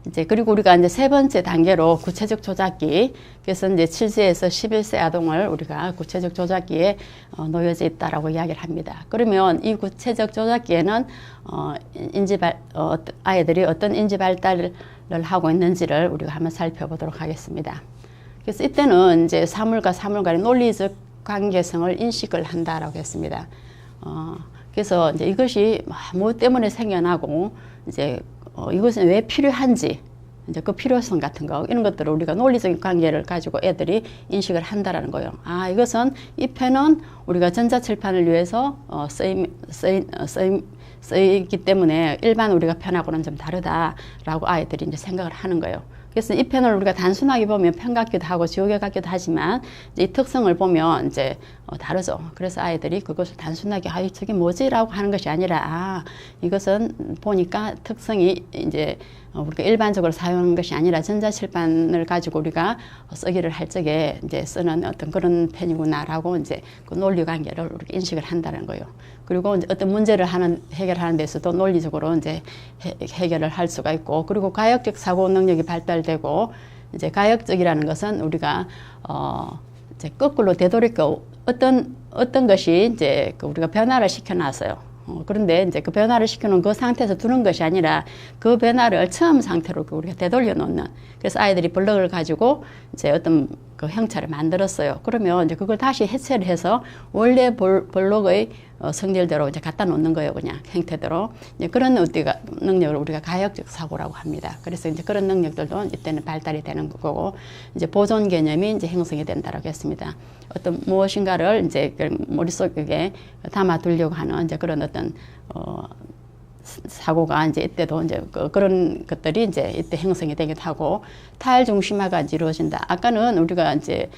이제 그리고 우리가 이제 세 번째 단계로 구체적 조작기, 그래서 이제 7세에서 11세 아동을 우리가 구체적 조작기에 놓여져 있다라고 이야기를 합니다. 그러면 이 구체적 조작기에는 아이들이 어떤 인지 발달을 하고 있는지를 우리가 한번 살펴보도록 하겠습니다. 그래서 이때는 이제 사물과 사물 간의 논리적 관계성을 인식을 한다라고 했습니다. 그래서 이제 이것이 무엇 때문에 생겨나고 이제 이것은 왜 필요한지, 이제 그 필요성 같은 거, 이런 것들을 우리가 논리적인 관계를 가지고 애들이 인식을 한다라는 거예요. 아, 이것은 이 펜은 우리가 전자칠판을 위해서 쓰이기 때문에 일반 우리가 펜하고는 좀 다르다라고 아이들이 이제 생각을 하는 거예요. 그래서 이 펜을 우리가 단순하게 보면 펜 같기도 하고 지우개 같기도 하지만 이제 이 특성을 보면 이제 다르죠. 그래서 아이들이 그것을 단순하게 저게 뭐지라고 하는 것이 아니라 이것은 보니까 특성이 이제 우리가 일반적으로 사용하는 것이 아니라 전자칠판을 가지고 우리가 쓰기를 할 적에 이제 쓰는 어떤 그런 펜이구나라고 이제 그 논리 관계를 우리가 인식을 한다는 거예요. 그리고 이제 어떤 문제를 해결하는 데서도 논리적으로 이제 해결을 할 수가 있고, 그리고 가역적 사고 능력이 발달되고, 이제 가역적이라는 것은 우리가 이제 거꾸로 되돌이켜 어떤 것이 이제 우리가 변화를 시켜놨어요. 그런데 이제 그 변화를 시켜놓은 그 상태에서 두는 것이 아니라 그 변화를 처음 상태로 우리가 되돌려 놓는. 그래서 아이들이 블럭을 가지고 이제 어떤 그 형체를 만들었어요. 그러면 이제 그걸 다시 해체를 해서 원래 블록의 성질대로 이제 갖다 놓는 거예요. 그냥 형태대로. 이제 그런 능력을 우리가 가역적 사고라고 합니다. 그래서 이제 그런 능력들도 이때는 발달이 되는 거고, 이제 보존 개념이 이제 형성이 된다라고 했습니다. 어떤 무엇인가를 이제 머릿속에 담아두려고 하는 이제 그런 어떤 사고가 이제 이때도 이제 그런 것들이 이제 이때 형성이 되기도 하고, 타일 중심화가 이제 이루어진다. 아까는 우리가 이제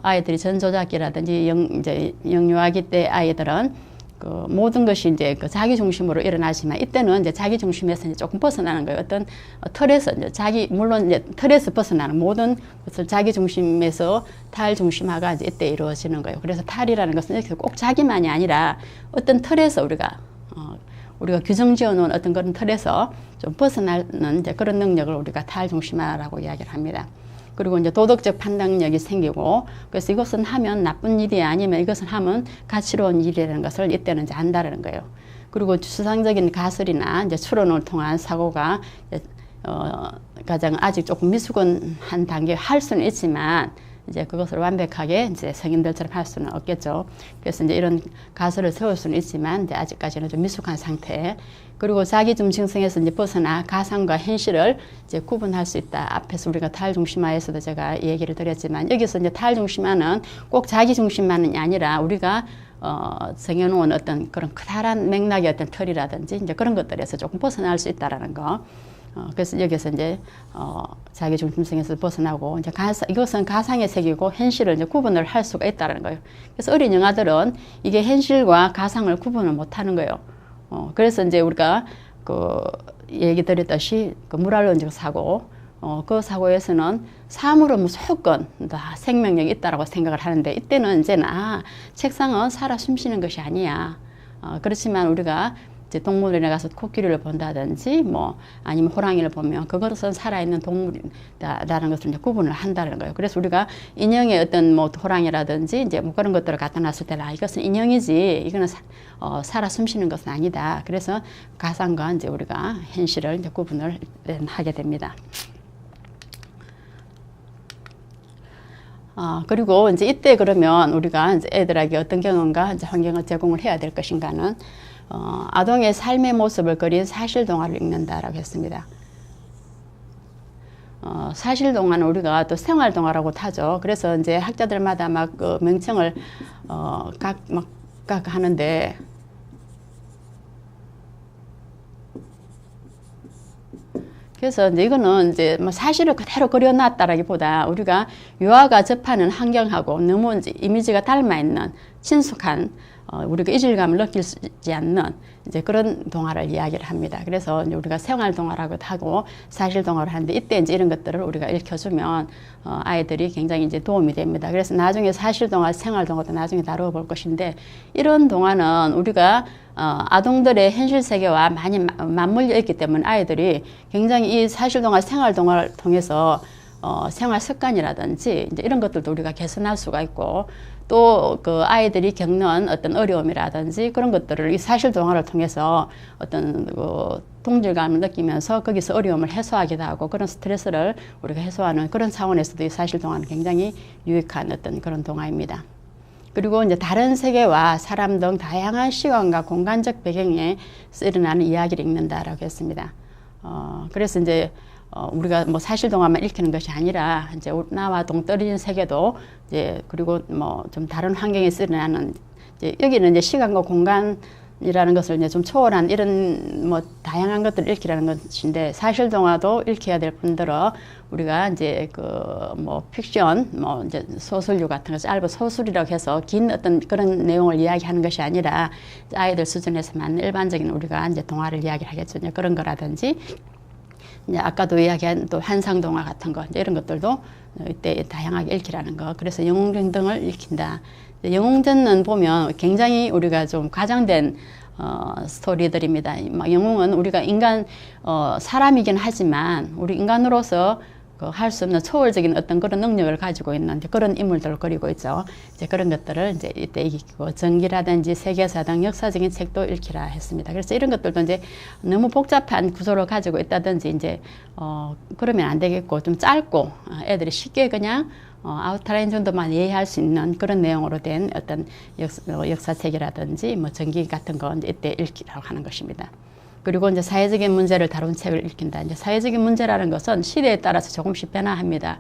아이들이 전조작기라든지 이제 영유아기 때 아이들은 그 모든 것이 이제 그 자기 중심으로 일어나지만 이때는 이제 자기 중심에서 이제 조금 벗어나는 거예요. 어떤 틀에서 이제 물론 이제 틀에서 벗어나는 모든 것을 자기 중심에서 타일 중심화가 이제 이때 이루어지는 거예요. 그래서 타일이라는 것은 이렇게 꼭 자기만이 아니라 어떤 틀에서 우리가 규정 지어놓은 어떤 그런 틀에서 좀 벗어나는 이제 그런 능력을 우리가 타일 중심화라고 이야기를 합니다. 그리고 이제 도덕적 판단력이 생기고, 그래서 이것은 하면 나쁜 일이 아니면 이것은 하면 가치로운 일이라는 것을 이때는 이제 안다라는 거예요. 그리고 추상적인 가설이나 이제 추론을 통한 사고가 가장 아직 조금 미숙한 단계 할 수는 있지만 이제 그것을 완벽하게 이제 성인들처럼 할 수는 없겠죠. 그래서 이제 이런 가설을 세울 수는 있지만 이제 아직까지는 좀 미숙한 상태. 그리고 자기 중심성에서 이제 벗어나 가상과 현실을 이제 구분할 수 있다. 앞에서 우리가 타일 중심화에서도 제가 얘기를 드렸지만, 여기서 이제 타일 중심화는 꼭 자기 중심만이 아니라 우리가 정해놓은 어떤 그런 커다란 맥락의 어떤 틀이라든지 이제 그런 것들에서 조금 벗어날 수 있다라는 거. 그래서 여기서 이제 자기 중심성에서 벗어나고 이제 이것은 가상의 세계고 현실을 이제 구분을 할 수가 있다는 거예요. 그래서 어린 영아들은 이게 현실과 가상을 구분을 못하는 거예요. 그래서 이제 우리가 그 얘기 드렸듯이 그 물알론적 사고, 그 사고에서는 사물은 무조건 다 생명력이 있다라고 생각을 하는데, 이때는 이제는 책상은 살아 숨쉬는 것이 아니야. 그렇지만 우리가 이제 동물원에 가서 코끼리를 본다든지 아니면 호랑이를 보면 그것은 살아있는 동물이다라는 것을 이제 구분을 한다는 거예요. 그래서 우리가 인형의 어떤 호랑이라든지 이제 그런 것들을 갖다 놨을 때는 이것은 인형이지 이거는 살아 숨쉬는 것은 아니다. 그래서 가상과 이제 우리가 현실을 이제 구분을 하게 됩니다. 그리고 이제 이때 그러면 우리가 이제 애들에게 어떤 경험과 이제 환경을 제공을 해야 될 것인가는 아동의 삶의 모습을 그린 사실동화를 읽는다라고 했습니다. 사실동화는 우리가 또 생활동화라고 하죠. 그래서 이제 학자들마다 막 그 명칭을 각 하는데, 그래서 이제 이거는 이제 사실을 그대로 그려놨다라기보다 우리가 유아가 접하는 환경하고 너무 이제 이미지가 닮아 있는 친숙한 우리가 이질감을 느끼지 않는 이제 그런 동화를 이야기를 합니다. 그래서 이제 우리가 생활 동화라고 하고 사실 동화를 하는데, 이때 이제 이런 것들을 우리가 읽혀주면 아이들이 굉장히 이제 도움이 됩니다. 그래서 나중에 사실 동화, 생활 동화도 나중에 다루어 볼 것인데, 이런 동화는 우리가 아동들의 현실 세계와 많이 맞물려 있기 때문에 아이들이 굉장히 이 사실동화 생활동화를 통해서 생활 습관이라든지 이제 이런 것들도 우리가 개선할 수가 있고, 또 그 아이들이 겪는 어떤 어려움이라든지 그런 것들을 이 사실 동화를 통해서 어떤 그 동질감을 느끼면서 거기서 어려움을 해소하기도 하고, 그런 스트레스를 우리가 해소하는 그런 차원에서도 이 사실 동화는 굉장히 유익한 어떤 그런 동화입니다. 그리고 이제 다른 세계와 사람 등 다양한 시간과 공간적 배경에 일어나는 이야기를 읽는다라고 했습니다. 그래서 이제 우리가 뭐 사실 동화만 읽히는 것이 아니라 이제 나와 동떨어진 세계도 이제, 그리고 뭐 좀 다른 환경에서 일어나는, 이제 여기는 이제 시간과 공간이라는 것을 이제 좀 초월한 이런 뭐 다양한 것들을 읽히라는 것인데, 사실 동화도 읽혀야 될 뿐더러 우리가 이제 그 뭐 픽션, 뭐 이제 소설류 같은 거, 짧은 소설이라고 해서 긴 어떤 그런 내용을 이야기하는 것이 아니라 아이들 수준에서 맞는 일반적인 우리가 이제 동화를 이야기하겠죠. 그런 거라든지, 이제 아까도 이야기한 또 환상동화 같은 거, 이제 이런 것들도 이때 다양하게 읽히라는 거. 그래서 영웅전 등을 읽힌다. 영웅전은 보면 굉장히 우리가 좀 과장된 스토리들입니다. 영웅은 우리가 인간 사람이긴 하지만 우리 인간으로서 할 수 없는 초월적인 어떤 그런 능력을 가지고 있는 그런 인물들을 그리고 있죠. 이제 그런 것들을 이제 이때 읽히고, 전기라든지 세계사 등 역사적인 책도 읽히라 했습니다. 그래서 이런 것들도 이제 너무 복잡한 구조를 가지고 있다든지 이제 그러면 안 되겠고, 좀 짧고 애들이 쉽게 그냥 아웃라인 정도만 이해할 수 있는 그런 내용으로 된 어떤 역사책이라든지 뭐 전기 같은 거 이때 읽히라고 하는 것입니다. 그리고 이제 사회적인 문제를 다룬 책을 읽힌다. 이제 사회적인 문제라는 것은 시대에 따라서 조금씩 변화합니다.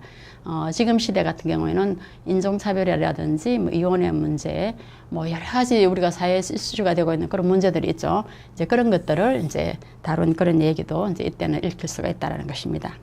지금 시대 같은 경우에는 인종차별이라든지 뭐 이혼의 문제, 뭐 여러 가지 우리가 사회에 이슈가 되고 있는 그런 문제들이 있죠. 이제 그런 것들을 이제 다룬 그런 얘기도 이제 이때는 읽힐 수가 있다는 것입니다.